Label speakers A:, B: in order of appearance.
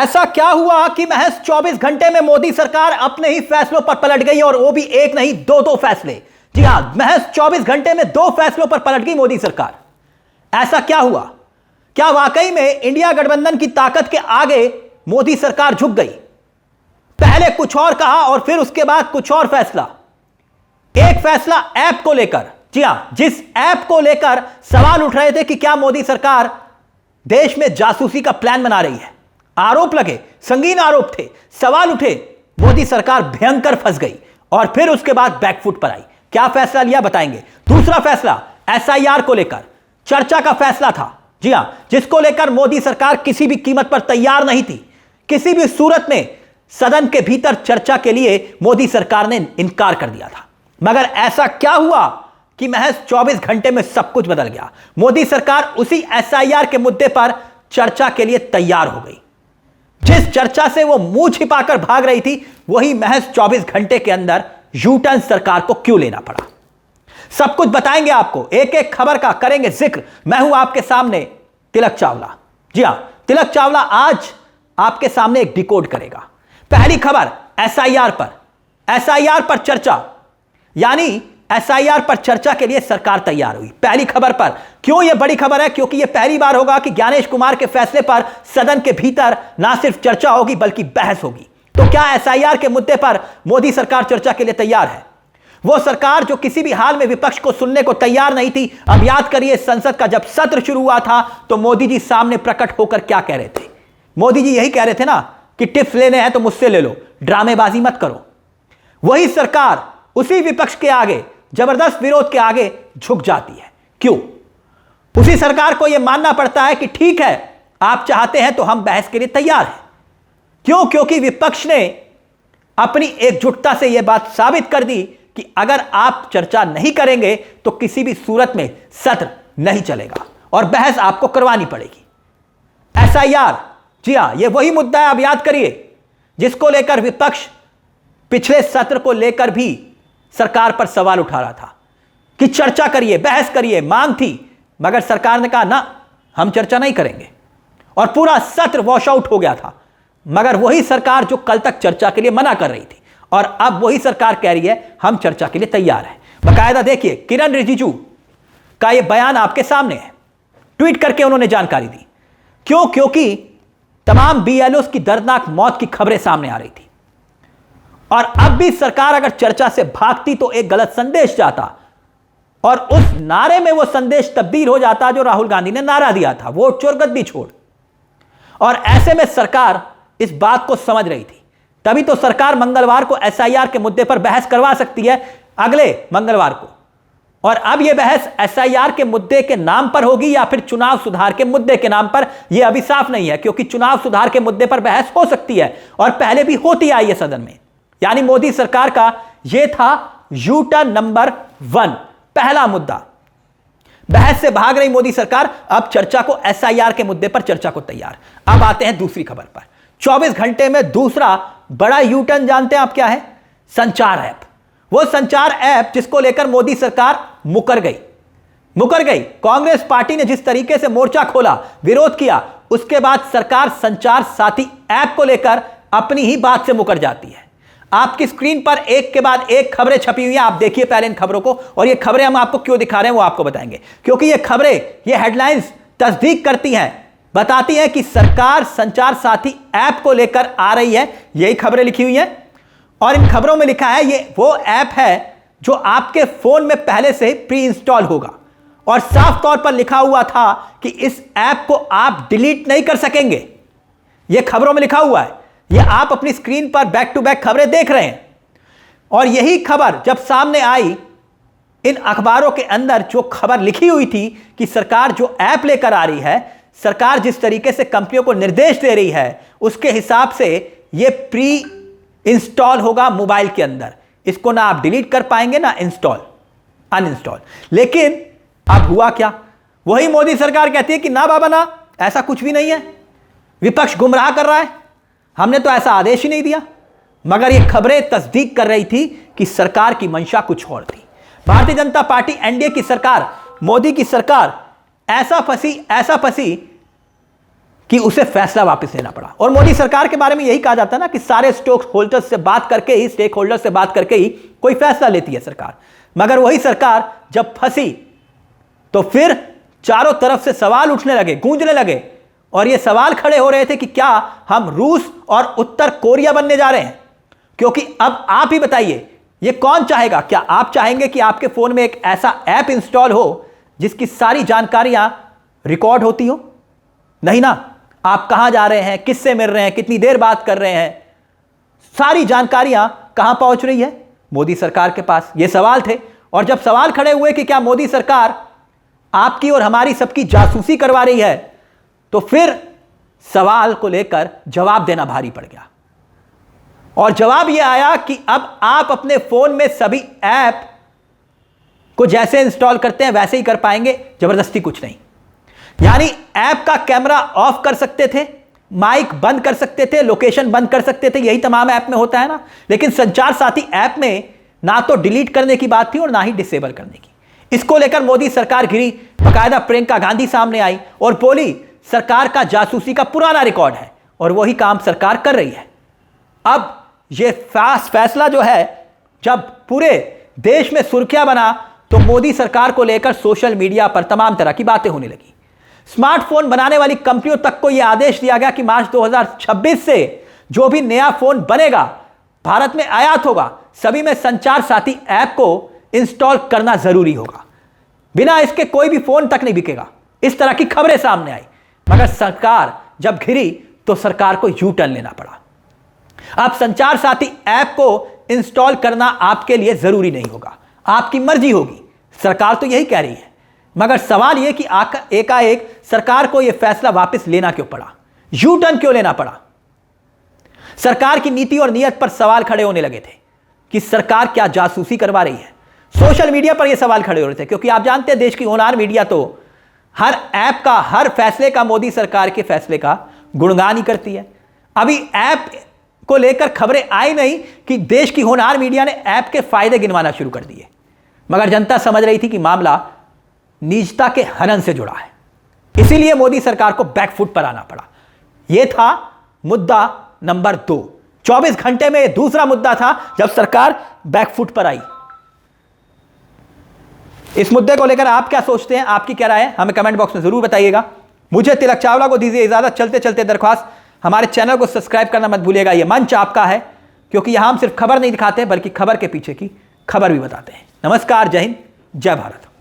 A: ऐसा क्या हुआ कि महज 24 घंटे में मोदी सरकार अपने ही फैसलों पर पलट गई, और वो भी एक नहीं दो फैसले। जी हां, महज 24 घंटे में 2 फैसलों पर पलट गई मोदी सरकार। ऐसा क्या हुआ? क्या वाकई में इंडिया गठबंधन की ताकत के आगे मोदी सरकार झुक गई? पहले कुछ और कहा और फिर उसके बाद कुछ और फैसला। एक फैसला ऐप को लेकर, जी हां, जिस ऐप को लेकर सवाल उठ रहे थे कि क्या मोदी सरकार देश में जासूसी का प्लान बना रही है। आरोप लगे, संगीन आरोप थे, सवाल उठे, मोदी सरकार भयंकर फंस गई और फिर उसके बाद बैकफुट पर आई। क्या फैसला लिया बताएंगे। दूसरा फैसला एसआईआर को लेकर चर्चा का फैसला था, जी हां, जिसको लेकर मोदी सरकार किसी भी कीमत पर तैयार नहीं थी। किसी भी सूरत में सदन के भीतर चर्चा के लिए मोदी सरकार ने इनकार कर दिया था। मगर ऐसा क्या हुआ कि महज 24 घंटे में सब कुछ बदल गया। मोदी सरकार उसी एसआईआर के मुद्दे पर चर्चा के लिए तैयार हो गई। जिस चर्चा से वो मुंह छिपाकर भाग रही थी, वही महज 24 घंटे के अंदर यू-टर्न सरकार को क्यों लेना पड़ा। सब कुछ बताएंगे आपको, एक एक खबर का करेंगे जिक्र। मैं हूं आपके सामने तिलक चावला। जी हां, तिलक चावला आज आपके सामने एक डिकोड करेगा। पहली खबर एसआईआर पर चर्चा, यानी एसआईआर पर चर्चा के लिए सरकार तैयार हुई। पहली खबर पर क्यों यह बड़ी खबर है? क्योंकि यह पहली बार होगा कि ज्ञानेश कुमार के फैसले पर सदन के भीतर ना सिर्फ चर्चा होगी बल्कि बहस होगी। तो क्या एसआईआर के मुद्दे पर मोदी सरकार चर्चा के लिए तैयार है? वो सरकार जो किसी भी हाल में विपक्ष को सुनने को तैयार नहीं थी। अब याद करिए, संसद का जब सत्र शुरू हुआ था तो मोदी जी सामने प्रकट होकर क्या कह रहे थे। मोदी जी यही कह रहे थे ना कि टिप्स लेने हैं तो मुझसे ले लो, ड्रामेबाजी मत करो। वही सरकार उसी विपक्ष के आगे, जबरदस्त विरोध के आगे झुक जाती है। क्यों? उसी सरकार को यह मानना पड़ता है कि ठीक है, आप चाहते हैं तो हम बहस के लिए तैयार हैं। क्यों? क्योंकि विपक्ष ने अपनी एकजुटता से यह बात साबित कर दी कि अगर आप चर्चा नहीं करेंगे तो किसी भी सूरत में सत्र नहीं चलेगा और बहस आपको करवानी पड़ेगी। एसआईआर, जी हां, यह वही मुद्दा है, अब याद करिए, जिसको लेकर विपक्ष पिछले सत्र को लेकर भी सरकार पर सवाल उठा रहा था कि चर्चा करिए, बहस करिए, मांग थी। मगर सरकार ने कहा ना, हम चर्चा नहीं करेंगे और पूरा सत्र वॉश आउट हो गया था। मगर वही सरकार जो कल तक चर्चा के लिए मना कर रही थी, और अब वही सरकार कह रही है हम चर्चा के लिए तैयार हैं। बाकायदा देखिए, किरण रिजिजू का यह बयान आपके सामने है। ट्वीट करके उन्होंने जानकारी दी। क्यों? क्योंकि तमाम बीएलओ की दर्दनाक मौत की खबरें सामने आ रही थी और अब भी सरकार अगर चर्चा से भागती तो एक गलत संदेश जाता और उस नारे में वो संदेश तब्दील हो जाता जो राहुल गांधी ने नारा दिया था, वोट चोर गद्दी छोड़। और ऐसे में सरकार इस बात को समझ रही थी, तभी तो सरकार मंगलवार को एसआईआर के मुद्दे पर बहस करवा सकती है, अगले मंगलवार को। और अब यह बहस एसआईआर के मुद्दे के नाम पर होगी या फिर चुनाव सुधार के मुद्दे के नाम पर, यह अभी साफ नहीं है। क्योंकि चुनाव सुधार के मुद्दे पर बहस हो सकती है और पहले भी होती आई है सदन में। यानी मोदी सरकार का यह था यू-टर्न नंबर 1, पहला मुद्दा। बहस से भाग रही मोदी सरकार अब चर्चा को, एसआईआर के मुद्दे पर चर्चा को तैयार। अब आते हैं दूसरी खबर पर। 24 घंटे में दूसरा बड़ा यू-टर्न जानते हैं आप क्या है? संचार ऐप। वो संचार ऐप जिसको लेकर मोदी सरकार मुकर गई। कांग्रेस पार्टी ने जिस तरीके से मोर्चा खोला, विरोध किया, उसके बाद सरकार संचार साथी ऐप को लेकर अपनी ही बात से मुकर जाती है। आपकी स्क्रीन पर एक के बाद एक खबरें छपी हुई हैं, आप देखिए पहले इन खबरों को। और ये खबरें हम आपको क्यों दिखा रहे हैं वो आपको बताएंगे, क्योंकि ये खबरें, ये हेडलाइंस तस्दीक करती हैं, बताती हैं कि सरकार संचार साथी ऐप को लेकर आ रही है। यही खबरें लिखी हुई हैं और इन खबरों में लिखा है ये वो ऐप है जो आपके फोन में पहले से प्री इंस्टॉल होगा और साफ तौर पर लिखा हुआ था कि इस ऐप को आप डिलीट नहीं कर सकेंगे। यह खबरों में लिखा हुआ है, यह आप अपनी स्क्रीन पर बैक टू बैक खबरें देख रहे हैं। और यही खबर जब सामने आई, इन अखबारों के अंदर जो खबर लिखी हुई थी कि सरकार जो ऐप लेकर आ रही है, सरकार जिस तरीके से कंपनियों को निर्देश दे रही है, उसके हिसाब से यह प्री इंस्टॉल होगा मोबाइल के अंदर। इसको ना आप डिलीट कर पाएंगे ना अनइंस्टॉल। लेकिन अब हुआ क्या? वही मोदी सरकार कहती है कि ना बाबा ना, ऐसा कुछ भी नहीं है, विपक्ष गुमराह कर रहा है, हमने तो ऐसा आदेश ही नहीं दिया। मगर ये खबरें तस्दीक कर रही थी कि सरकार की मंशा कुछ और थी। भारतीय जनता पार्टी, एनडीए की सरकार, मोदी की सरकार ऐसा फंसी कि उसे फैसला वापस लेना पड़ा। और मोदी सरकार के बारे में यही कहा जाता है ना कि सारे स्टेक होल्डर्स से बात करके ही कोई फैसला लेती है सरकार। मगर वही सरकार जब फंसी तो फिर चारों तरफ से सवाल उठने लगे, गूंजने लगे, और ये सवाल खड़े हो रहे थे कि क्या हम रूस और उत्तर कोरिया बनने जा रहे हैं? क्योंकि अब आप ही बताइए, ये कौन चाहेगा? क्या आप चाहेंगे कि आपके फोन में एक ऐसा ऐप इंस्टॉल हो जिसकी सारी जानकारियां रिकॉर्ड होती हो? नहीं ना। आप कहां जा रहे हैं, किससे मिल रहे हैं, कितनी देर बात कर रहे हैं, सारी जानकारियां कहां पहुंच रही है? मोदी सरकार के पास। ये सवाल थे। और जब सवाल खड़े हुए कि क्या मोदी सरकार आपकी और हमारी सबकी जासूसी करवा रही है, तो फिर सवाल को लेकर जवाब देना भारी पड़ गया। और जवाब यह आया कि अब आप अपने फोन में सभी ऐप को जैसे इंस्टॉल करते हैं वैसे ही कर पाएंगे, जबरदस्ती कुछ नहीं। यानी ऐप का कैमरा ऑफ कर सकते थे, माइक बंद कर सकते थे, लोकेशन बंद कर सकते थे, यही तमाम ऐप में होता है ना। लेकिन संचार साथी ऐप में ना तो डिलीट करने की बात थी और ना ही डिसेबल करने की। इसको लेकर मोदी सरकार घिरी। बाकायदा प्रियंका गांधी सामने आई और बोली सरकार का जासूसी का पुराना रिकॉर्ड है और वही काम सरकार कर रही है। अब यह फैसला जो है, जब पूरे देश में सुर्खियां बना, तो मोदी सरकार को लेकर सोशल मीडिया पर तमाम तरह की बातें होने लगी। स्मार्टफोन बनाने वाली कंपनियों तक को यह आदेश दिया गया कि मार्च 2026 से जो भी नया फोन बनेगा, भारत में आयात होगा, सभी में संचार साथी ऐप को इंस्टॉल करना जरूरी होगा। बिना इसके कोई भी फोन तक नहीं बिकेगा। इस तरह की खबरें सामने आई। मगर सरकार जब घिरी तो सरकार को यू टर्न लेना पड़ा। अब संचार साथी ऐप को इंस्टॉल करना आपके लिए जरूरी नहीं होगा, आपकी मर्जी होगी। सरकार तो यही कह रही है। मगर सवाल यह कि एकाएक सरकार को यह फैसला वापस लेना क्यों पड़ा? यू टर्न क्यों लेना पड़ा? सरकार की नीति और नीयत पर सवाल खड़े होने लगे थे कि सरकार क्या जासूसी करवा रही है। सोशल मीडिया पर यह सवाल खड़े हो रहे थे, क्योंकि आप जानते हैं देश की होनहार मीडिया तो हर ऐप का, हर फैसले का, मोदी सरकार के फैसले का गुणगान ही करती है। अभी ऐप को लेकर खबरें आई नहीं कि देश की होनहार मीडिया ने ऐप के फायदे गिनवाना शुरू कर दिए। मगर जनता समझ रही थी कि मामला निजता के हनन से जुड़ा है, इसीलिए मोदी सरकार को बैकफुट पर आना पड़ा। यह था मुद्दा नंबर 2। 24 घंटे में दूसरा मुद्दा था जब सरकार बैकफुट पर आई। इस मुद्दे को लेकर आप क्या सोचते हैं, आपकी क्या राय है, हमें कमेंट बॉक्स में जरूर बताइएगा। मुझे तिलक चावला को दीजिए इजाजत। चलते चलते दरख्वास्त, हमारे चैनल को सब्सक्राइब करना मत भूलिएगा। यह मंच आपका है, क्योंकि यहां हम सिर्फ खबर नहीं दिखाते बल्कि खबर के पीछे की खबर भी बताते हैं। नमस्कार, जय हिंद, जय भारत।